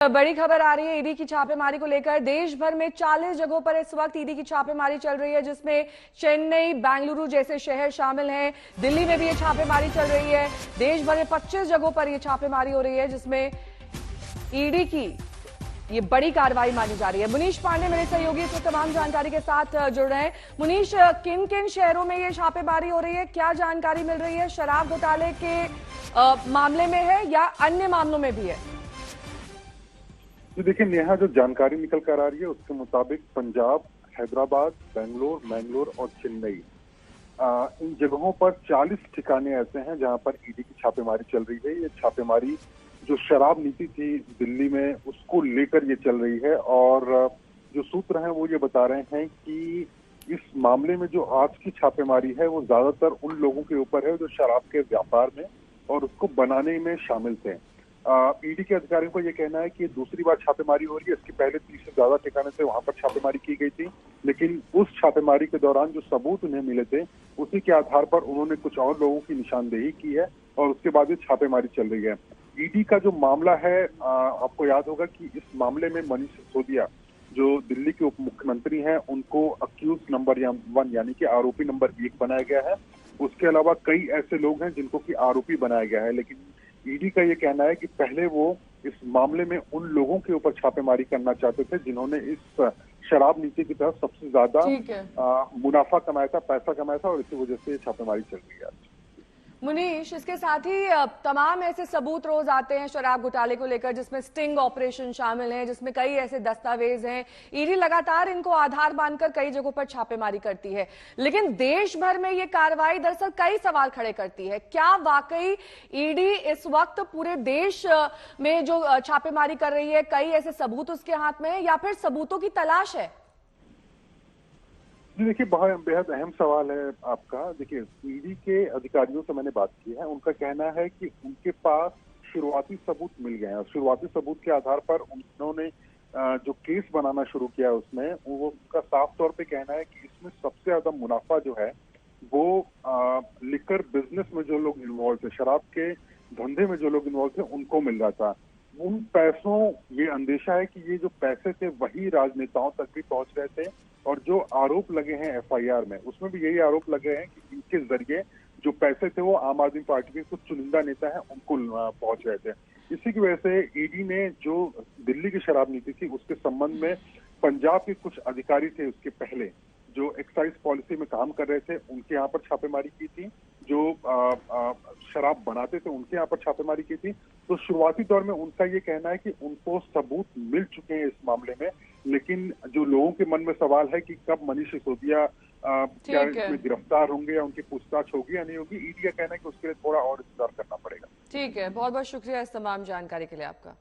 बड़ी खबर आ रही है ईडी की छापेमारी को लेकर। देश भर में 40 जगहों पर इस वक्त ईडी की छापेमारी चल रही है, जिसमें चेन्नई, बेंगलुरु जैसे शहर शामिल हैं। दिल्ली में भी ये छापेमारी चल रही है। देश भर में 25 जगहों पर ये छापेमारी हो रही है, जिसमें ईडी की ये बड़ी कार्रवाई मानी जा रही है। मुनीश पांडे मेरे सहयोगी इस तमाम जानकारी के साथ जुड़ रहे हैं। मुनीश, किन किन शहरों में ये छापेमारी हो रही है, क्या जानकारी मिल रही है? शराब घोटाले के मामले में है या अन्य मामलों में भी है? तो देखिए नेहा, जो जानकारी निकल कर आ रही है उसके मुताबिक पंजाब, हैदराबाद, मैंगलोर और चेन्नई, इन जगहों पर 40 ठिकाने ऐसे हैं जहां पर ईडी की छापेमारी चल रही है। ये छापेमारी जो शराब नीति थी दिल्ली में उसको लेकर ये चल रही है। और जो सूत्र हैं वो ये बता रहे हैं कि इस मामले में जो आज की छापेमारी है वो ज्यादातर उन लोगों के ऊपर है जो शराब के व्यापार में और उसको बनाने में शामिल थे। ईडी के अधिकारियों का ये कहना है कि दूसरी बार छापेमारी हो रही है। इसके पहले 30 से ज्यादा ठिकाने थे, वहां पर छापेमारी की गई थी, लेकिन उस छापेमारी के दौरान जो सबूत उन्हें मिले थे उसी के आधार पर उन्होंने कुछ और लोगों की निशानदेही की है और उसके बाद ये छापेमारी चल रही है। ईडी का जो मामला है, आपको याद होगा कि इस मामले में मनीष सिसोदिया जो दिल्ली के उप मुख्यमंत्री हैं उनको अक्यूज नंबर 1 यानी कि आरोपी नंबर 1 बनाया गया है। उसके अलावा कई ऐसे लोग हैं जिनको कि आरोपी बनाया गया है, लेकिन ईडी का ये कहना है कि पहले वो इस मामले में उन लोगों के ऊपर छापेमारी करना चाहते थे जिन्होंने इस शराब नीति की तरफ सबसे ज्यादा मुनाफा कमाया था, पैसा कमाया था, और इसी वजह से छापेमारी चल रही है आज। मुनीश, इसके साथ ही तमाम ऐसे सबूत रोज आते हैं शराब घोटाले को लेकर, जिसमें स्टिंग ऑपरेशन शामिल है, जिसमें कई ऐसे दस्तावेज हैं। ईडी लगातार इनको आधार मानकर कई जगहों पर छापेमारी करती है, लेकिन देश भर में ये कार्रवाई दरअसल कई सवाल खड़े करती है। क्या वाकई ईडी इस वक्त पूरे देश में जो छापेमारी कर रही है, कई ऐसे सबूत उसके हाथ में है या फिर सबूतों की तलाश है? देखिए, बहुत बेहद अहम सवाल है आपका। देखिए, ईडी के अधिकारियों से मैंने बात की है, उनका कहना है कि उनके पास शुरुआती सबूत मिल गए हैं और शुरुआती सबूत के आधार पर उन्होंने जो केस बनाना शुरू किया उसमें वो उनका साफ तौर पे कहना है कि इसमें सबसे ज्यादा मुनाफा जो है वो लिकर बिजनेस में जो लोग इन्वॉल्व थे, शराब के धंधे में जो लोग इन्वॉल्व थे उनको मिल रहा था। उन पैसों, ये अंदेशा है कि ये जो पैसे थे वही राजनेताओं तक भी पहुंच रहे थे, और जो आरोप लगे हैं एफआईआर में उसमें भी यही आरोप लगे हैं कि इनके जरिए जो पैसे थे वो आम आदमी पार्टी के कुछ चुनिंदा नेता हैं उनको पहुंच रहे थे। इसी की वजह से ईडी ने जो दिल्ली की शराब नीति थी उसके संबंध में पंजाब के कुछ अधिकारी थे उसके पहले जो एक्साइज पॉलिसी में काम कर रहे थे उनके यहाँ पर छापेमारी की थी, जो शराब बनाते थे उनके यहाँ पर छापेमारी की थी। तो शुरुआती दौर में उनका ये कहना है कि उनको सबूत मिल चुके हैं इस मामले में, लेकिन जो लोगों के मन में सवाल है कि कब मनीष सिसोदिया क्या इसमें गिरफ्तार होंगे या उनकी पूछताछ होगी या नहीं होगी, ईडी का कहना है कि उसके लिए थोड़ा और इंतजार करना पड़ेगा। ठीक है, बहुत बहुत शुक्रिया इस तमाम जानकारी के लिए आपका।